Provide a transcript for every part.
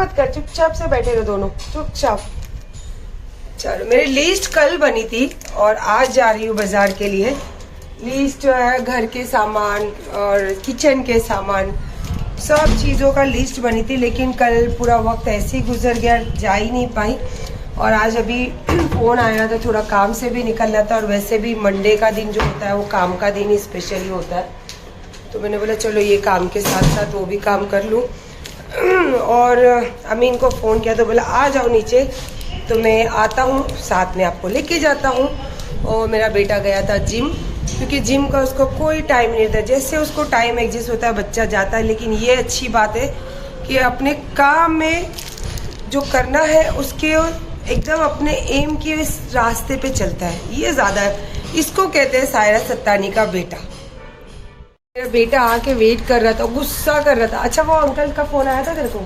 मत कर, चुपचाप से बैठे रहो दोनों, चुपचाप। चलो, मेरी लिस्ट कल बनी थी और आज जा रही हूँ बाजार के लिए। लिस्ट जो है घर के सामान और किचन के सामान, सब चीज़ों का लिस्ट बनी थी, लेकिन कल पूरा वक्त ऐसे ही गुजर गया, जा ही नहीं पाई। और आज अभी फ़ोन आया था, थोड़ा काम से भी निकलना था, और वैसे भी मंडे का दिन जो होता है वो काम का दिन ही स्पेशली होता है, तो मैंने बोला चलो ये काम के साथ साथ वो भी काम कर लूँ। और अमीन को फ़ोन किया तो बोला आ जाओ नीचे, तो मैं आता हूँ, साथ में आपको लेके जाता हूँ। और मेरा बेटा गया था जिम, क्योंकि जिम का उसको कोई टाइम नहीं रहता, जैसे उसको टाइम एडजस्ट होता है बच्चा जाता है। लेकिन ये अच्छी बात है कि अपने काम में जो करना है उसके एकदम अपने एम के इस रास्ते पे चलता है, ये ज़्यादा है। इसको कहते हैं सायरा सत्तानी का बेटा। मेरा बेटा आके वेट कर रहा था, गुस्सा कर रहा था। अच्छा, वो अंकल का फ़ोन आया था तेरे को?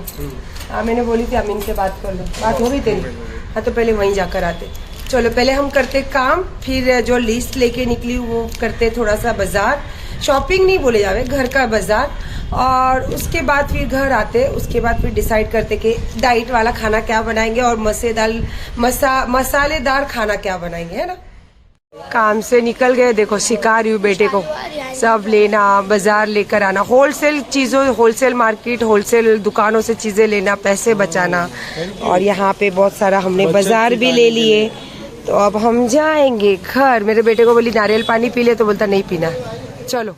हाँ, मैंने बोली थी अमीन से बात कर लो, बात हो गई तेरी? हाँ, तो पहले वहीं जाकर आते। चलो, पहले हम करते काम, फिर जो लिस्ट लेके निकली वो करते थोड़ा सा बाजार, शॉपिंग नहीं बोले जावे, घर का बाजार। और उसके बाद फिर घर आते, उसके बाद फिर डिसाइड करते कि डाइट वाला खाना क्या बनाएंगे और मसालेदार खाना क्या बनाएंगे, है ना। काम से निकल गए, देखो सिखा रही हूँ बेटे को सब लेना, बाजार लेकर आना, होलसेल चीज़ों, होलसेल मार्केट, होलसेल दुकानों से चीज़ें लेना, पैसे बचाना। और यहाँ पे बहुत सारा हमने बाजार भी ले लिए, तो अब हम जाएंगे घर। मेरे बेटे को बोली नारियल पानी पी ले, तो बोलता नहीं पीना। चलो,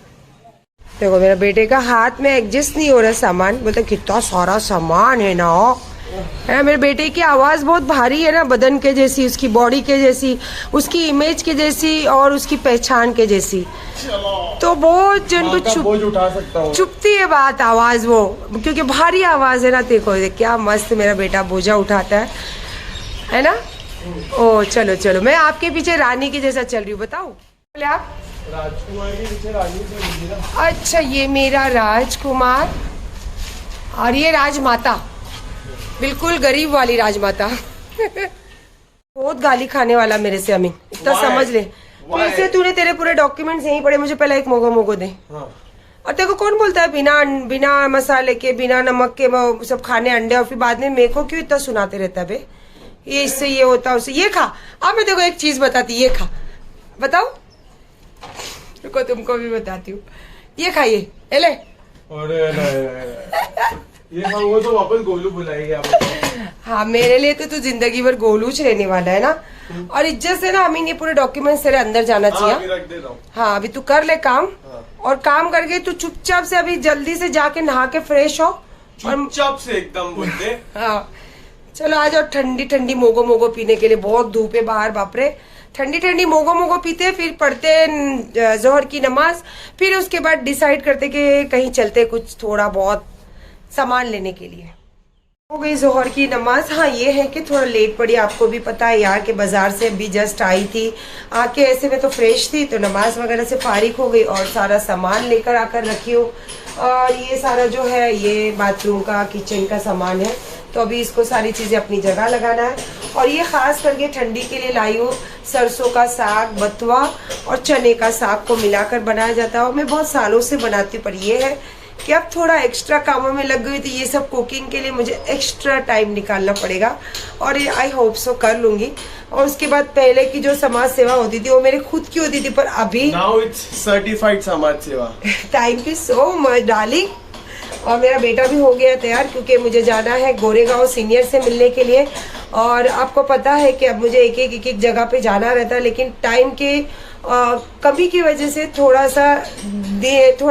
देखो मेरा बेटे का हाथ में एडजस्ट नहीं हो रहा सामान, बोलता कितना सारा सामान है ना, है ना। मेरे बेटे की आवाज़ बहुत भारी है ना, बदन के जैसी, उसकी बॉडी के जैसी, उसकी इमेज के जैसी और उसकी पहचान के जैसी, तो बहुत जन को चुपती है बात आवाज़ वो, क्योंकि भारी आवाज़ है ना। देखो क्या मस्त मेरा बेटा बोझा उठाता है ना। ओ चलो चलो, मैं आपके पीछे रानी की जैसा चल रही हूँ, बताओ बोले आप राजकुमार के पीछे रानी से। अच्छा, ये मेरा राजकुमार और ये राजमाता, बिल्कुल गरीब वाली राजमाता। बहुत गाली खाने वाला मेरे से अमीन, इतना समझ ले। फिर से तूने तेरे पूरे डॉक्यूमेंट्स यहीं पड़े, मुझे पहले एक मोगो दे। हाँ। और तेरे को कौन बोलता है बिना मसाले के, बिना नमक के वो सब खाने अंडे, और फिर बाद में मेरे को क्यों इतना सुनाते रहता है बे, ये इससे ये होता, उससे ये खा। अब मैं देखो एक चीज बताती, ये खा, बताओ, रुको तुमको भी बताती हूँ, ये खाइए, ले। ये खाऊंगा तो वापस गोलू बुलाएंगे आप। हाँ, मेरे लिए तो तू जिंदगी भर गोलूच रहने वाला है ना। और इज्जत से ना अमीन, ये पूरे डॉक्यूमेंट्स तेरे अंदर जाना चाहिए। अभी रख देता हूँ। हाँ, अभी तू कर ले काम। हाँ। और काम करके तू चुपचाप से अभी जल्दी से जाके नहा के फ्रेश हो, चुपचाप से एकदम बोलते। हाँ चलो आ जाओ, ठंडी ठंडी मोगो पीने के लिए। बहुत धूप है बाहर, बापरे। ठंडी ठंडी मोगो पीते, फिर पढ़ते जोहर की नमाज, फिर उसके बाद डिसाइड करते कि कहीं चलते कुछ थोड़ा बहुत सामान लेने के लिए। हो गई जोहर की नमाज। हाँ, ये है कि थोड़ा लेट पड़ी, आपको भी पता है यार, कि बाजार से अभी जस्ट आई थी, आके ऐसे में तो फ्रेश थी, तो नमाज वगैरह से फारिग हो गई और सारा सामान लेकर आकर रखी हूँ। और ये सारा जो है ये बाथरूम का, किचन का सामान है, तो अभी इसको सारी चीज़ें अपनी जगह लगाना है। और ये खास करके ठंडी के लिए लाई हूँ, सरसों का साग, बथुआ और चने का साग को मिलाकर बनाया जाता है। मैं बहुत सालों से बनाती हूँ, पर ये है कि अब थोड़ा एक्स्ट्रा कामों में लग गई, तो ये सब कुकिंग के लिए मुझे एक्स्ट्रा टाइम निकालना पड़ेगा, और ये आई होप सो कर लूंगी। और उसके बाद पहले की जो समाज सेवा होती थी वो मेरी खुद की होती थी, पर अभी नाउ इट्स सर्टिफाइड समाज सेवा। Thank you so much darling. और मेरा बेटा भी हो गया तैयार, क्योंकि मुझे जाना है गोरेगांव सीनियर से मिलने के लिए। और आपको पता है कि अब मुझे एक जगह पे जाना रहता है, लेकिन टाइम के कमी की वजह से थोड़ा सा लेट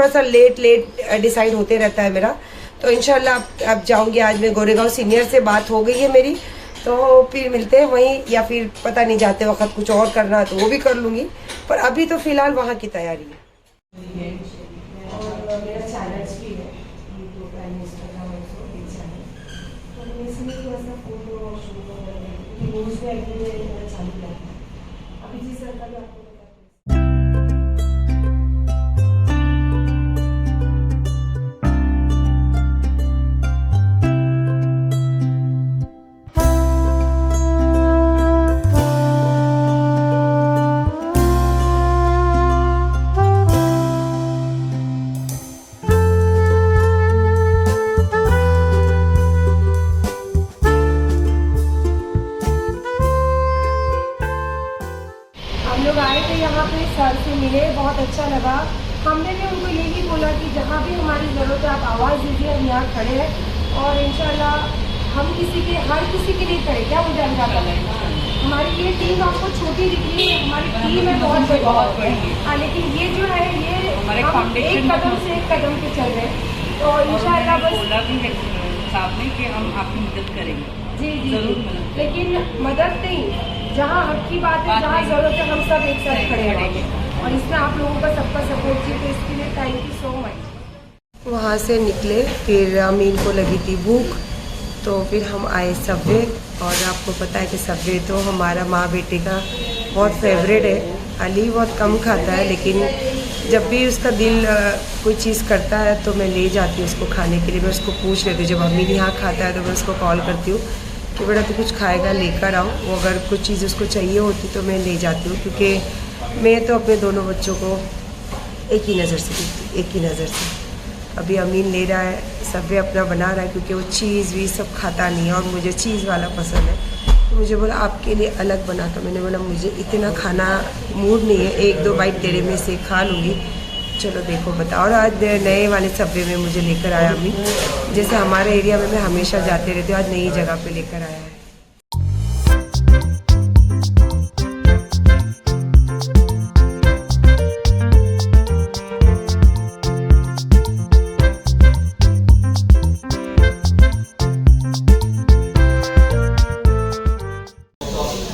डिसाइड होते रहता है मेरा। तो इंशाल्लाह अब जाऊंगी, आज मैं गोरेगांव सीनियर से बात हो गई है मेरी, तो फिर मिलते हैं वहीं, या फिर पता नहीं जाते वक्त कुछ और करना है तो वो भी कर लूँगी, पर अभी तो फिलहाल वहाँ की तैयारी है। और मेरा चैनल्स भी है, अभी जिस तरह का आपको मिले, बहुत अच्छा लगा। हमने भी उनको यही बोला कि जहाँ भी हमारी ज़रूरत है आप आवाज़ दीजिए, हम यहाँ खड़े हैं और इंशाल्लाह हम हर किसी के लिए खड़े। क्या मुझे अंदाजा है, हमारी ये टीम आपको छोटी दिख रही है, हमारी टीम है बहुत बड़ी। हाँ, लेकिन ये जो है ये हम एक कदम से एक कदम पे चल रहे हैं। तो इंशाल्लाह बस बोला भी है साहब ने कि हम आपकी मदद करेंगे। जी जरूर मदद, लेकिन मदद नहीं, जहाँ हक की बात है, जहाँ ज़रूरत है हम सब एक साथ खड़े रहेंगे और इसमें आप लोगों का सबका सपोर्ट चाहिए, तो इसके लिए थैंक यू सो मच। वहाँ से निकले, फिर अमीन को लगी थी भूख, तो फिर हम आए सबवे। और आपको पता है कि सबवे तो हमारा माँ बेटे का बहुत फेवरेट है। अली बहुत कम खाता है, लेकिन जब भी उसका दिल कोई चीज़ करता है तो मैं ले जाती हूँ उसको खाने के लिए। मैं उसको पूछ लेती हूँ, जब अमीन यहाँ खाता है तो मैं उसको कॉल करती हूँ कि बेटा तू कुछ खाएगा लेकर आओ। वो अगर कुछ चीज़ उसको चाहिए होती तो मैं ले जाती हूँ, क्योंकि मैं तो अपने दोनों बच्चों को एक ही नज़र से देखती, एक ही नज़र से। अभी अमीन ले रहा है, सबवे अपना बना रहा है, क्योंकि वो चीज़ भी सब खाता नहीं है और मुझे चीज़ वाला पसंद है। तो मुझे बोला आपके लिए अलग बना, तो मैंने बोला मुझे इतना खाना मूड नहीं है, एक दो बाइट तेरे में से खा लूँगी। चलो देखो बताओ। और आज नए वाले सबवे में मुझे लेकर आया अमीन, जैसे हमारे एरिया में मैं हमेशा जाते रहती हूँ, आज नई जगह पे लेकर आया है।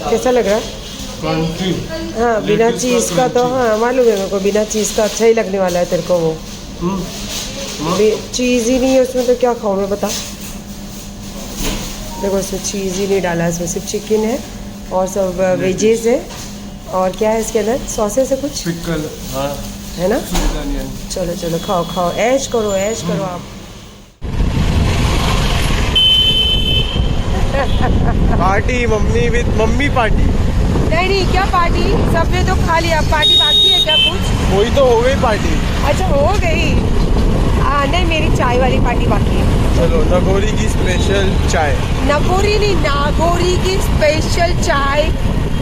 कैसा लग रहा है? हाँ, बिना चीज़ का तो हाँ मालूम है मेरे को, बिना चीज़ का अच्छा ही लगने वाला है तेरे को। वो चीज़ ही नहीं है उसमें तो क्या खाऊं मैं, बता। देखो इसमें चीज़ ही नहीं डाला है, इसमें सिर्फ चिकन है और सब वेजेस है। और क्या है इसके अंदर, सॉसेस है कुछ पिकल, हाँ है ना। चलो चलो खाओ खाओ, ऐश करो ऐश करो आप। Party mummy with mummy party. नहीं क्या पार्टी, सबने तो खा लिया, पार्टी बाकी है क्या कुछ? वही तो हो गई पार्टी। अच्छा हो गई। नहीं मेरी चाय वाली पार्टी बाकी है। चलो नागौरी की स्पेशल चाय। नागौरी नहीं, नागौरी की स्पेशल चाय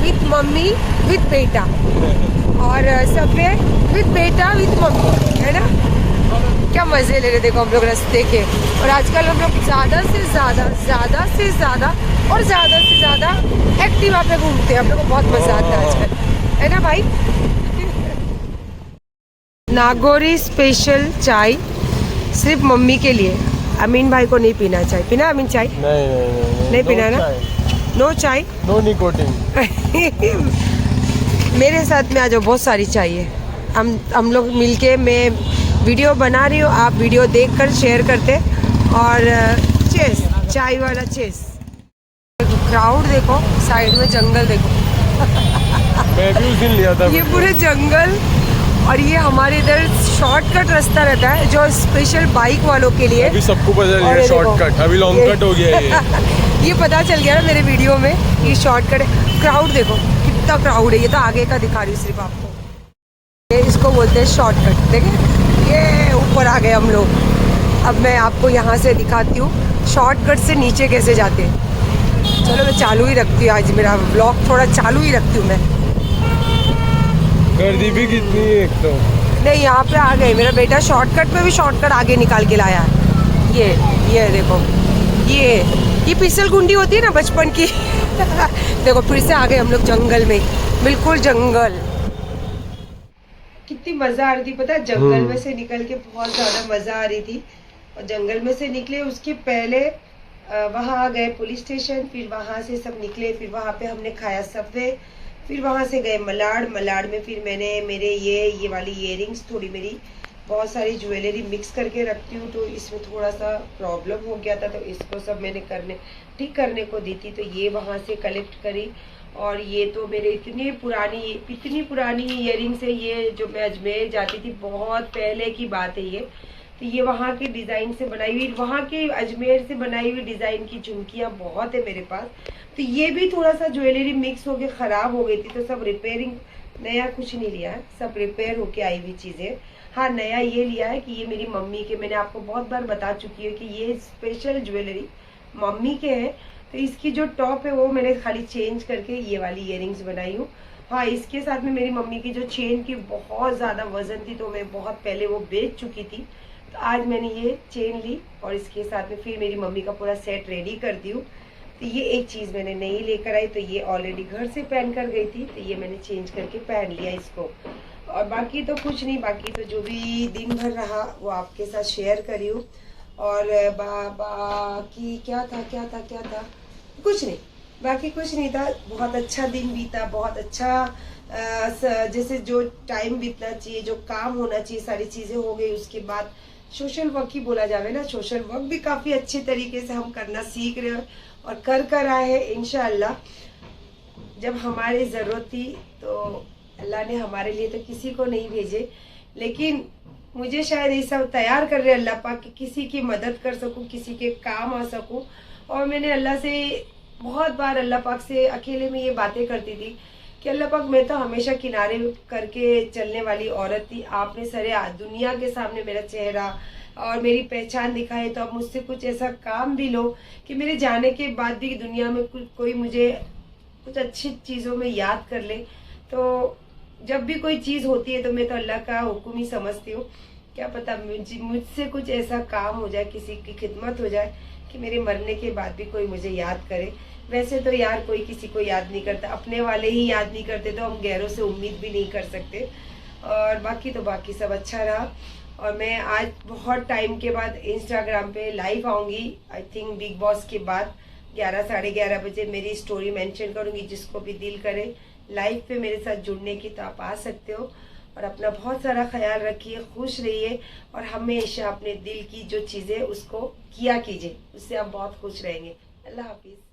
विद मम्मी विद बेटा, और सबवे विद बेटा विद मम्मी, है ना। क्या मज़े ले रहे देखो हम लोग रास्ते के। और आजकल हम लोग ज़्यादा से ज़्यादा एक्टिवा पे घूमते हैं, हम लोग को बहुत मज़ा आता है आजकल, है ना भाई। नागौरी स्पेशल चाय सिर्फ मम्मी के लिए, अमीन भाई को नहीं पीना चाय। पीना अमीन चाय? नहीं पीना ना। नो चाय, नो निकोटिन। मेरे साथ में आ जाओ, बहुत सारी चाहिए। हम लोग मिलके, मैं वीडियो बना रही हूँ, आप वीडियो देखकर शेयर करते, और चेस चाय वाला चेस। क्राउड देखो, साइड में जंगल देखो। मैं भी उस दिन लिया था ये पूरे जंगल, और ये हमारे इधर शॉर्टकट रास्ता रहता है जो स्पेशल बाइक वालों के लिए। अभी सबको पता चल गया शॉर्टकट, अभी लॉन्ग कट हो गया है। ये पता चल गया ना मेरे वीडियो में, ये शॉर्टकट है। क्राउड देखो कितना क्राउड है, ये तो आगे का दिखा रही हूँ सिर्फ आपको। ये इसको बोलते हैं शॉर्टकट। देखें ये ऊपर आ गए हम लोग। अब मैं आपको यहाँ से दिखाती हूँ शॉर्टकट से नीचे कैसे जाते हैं। चलो मैं चालू ही रखती हूँ, आज मेरा ब्लॉग थोड़ा चालू ही रखती हूँ मैं। गर्दी भी कितनी है एक तो। नहीं यहाँ पे आ गए, मेरा बेटा शॉर्टकट में भी शॉर्टकट आगे निकाल के लाया। ये देखो, ये फिसल गुंडी होती है ना बचपन की। देखो फिर से आ गए हम लोग जंगल में, बिल्कुल जंगल। कितनी मजा आ रही थी पता है, जंगल में से निकल के बहुत ज्यादा मजा आ रही थी। और जंगल में से निकले उसके पहले वहाँ आ गए पुलिस स्टेशन, फिर वहाँ से सब निकले, फिर वहाँ पे हमने खाया सबवे, फिर वहाँ से गए मलाड में फिर मैंने मेरे ये वाली इयररिंग्स, थोड़ी मेरी बहुत सारी ज्वेलरी मिक्स करके रखती हूँ, तो इसमें थोड़ा सा प्रॉब्लम हो गया था, तो इसको सब मैंने ठीक करने को दी थी, तो ये वहाँ से कलेक्ट करी। और ये तो मेरे इतनी पुरानी इयररिंग्स है, ये जो मैं अजमेर जाती थी बहुत पहले की बात है ये। तो ये वहाँ के डिज़ाइन से बनाई हुई, वहाँ के अजमेर से बनाई हुई डिज़ाइन की झुमकियाँ बहुत है मेरे पास। तो ये भी थोड़ा सा ज्वेलरी मिक्स होके ख़राब हो गई थी, तो सब रिपेयरिंग, नया कुछ नहीं लिया है, सब रिपेयर होके आई हुई चीज़ें। हाँ नया ये लिया है कि ये मेरी मम्मी के, मैंने आपको बहुत बार बता चुकी हूँ कि ये स्पेशल ज्वेलरी मम्मी के हैं। तो इसकी जो टॉप है वो मैंने खाली चेंज करके ये वाली इयररिंग्स बनाई हूँ। हाँ, इसके साथ में मेरी मम्मी की जो चेन की बहुत ज़्यादा वजन थी तो मैं बहुत पहले वो बेच चुकी थी, तो आज मैंने ये चेन ली और इसके साथ में फिर मेरी मम्मी का पूरा सेट रेडी कर दी हूँ। तो ये एक चीज़ मैंने नई लेकर आई, तो ये ऑलरेडी घर से पहन कर गई थी, तो ये मैंने चेंज करके पहन लिया इसको। और बाकी तो कुछ नहीं, बाकी तो जो भी दिन भर रहा वो आपके साथ शेयर करी हूँ। और बाकी क्या था कुछ नहीं, बाकी कुछ नहीं था। बहुत अच्छा दिन बीता, बहुत अच्छा जैसे जो टाइम बीतना चाहिए, जो काम होना चाहिए सारी चीज़ें हो गई। उसके बाद सोशल वर्क ही बोला जावे ना, सोशल वर्क भी काफ़ी अच्छे तरीके से हम करना सीख रहे हैं और कर आए हैं। इंशाअल्लाह जब हमारी ज़रूरत थी तो अल्लाह ने हमारे लिए तो किसी को नहीं भेजे, लेकिन मुझे शायद ये सब तैयार कर रहे अल्लाह पाक कि किसी की मदद कर सकूं, किसी के काम आ सकूं। और मैंने अल्लाह से बहुत बार, अल्लाह पाक से अकेले में ये बातें करती थी कि अल्लाह पाक मैं तो हमेशा किनारे करके चलने वाली औरत थी, आपने सारे दुनिया के सामने मेरा चेहरा और मेरी पहचान दिखाई, तो अब मुझसे कुछ ऐसा काम भी लो कि मेरे जाने के बाद भी दुनिया में कोई मुझे कुछ अच्छी चीज़ों में याद कर ले। तो जब भी कोई चीज़ होती है तो मैं तो अल्लाह का हुक्म ही समझती हूँ। क्या पता मुझसे कुछ ऐसा काम हो जाए, किसी की खिदमत हो जाए कि मेरे मरने के बाद भी कोई मुझे याद करे। वैसे तो यार कोई किसी को याद नहीं करता, अपने वाले ही याद नहीं करते तो हम गैरों से उम्मीद भी नहीं कर सकते। और बाकी सब अच्छा रहा। और मैं आज बहुत टाइम के बाद इंस्टाग्राम पे लाइव आऊँगी, आई थिंक बिग बॉस के बाद 11 साढ़े 11 बजे मेरी स्टोरी मेंशन करूँगी। जिसको भी दिल करे लाइव पे मेरे साथ जुड़ने की तो आप आ सकते हो। और अपना बहुत सारा ख्याल रखिए, खुश रहिए और हमेशा अपने दिल की जो चीज़ें उसको किया कीजिए, उससे आप बहुत खुश रहेंगे। अल्लाह हाफिज़।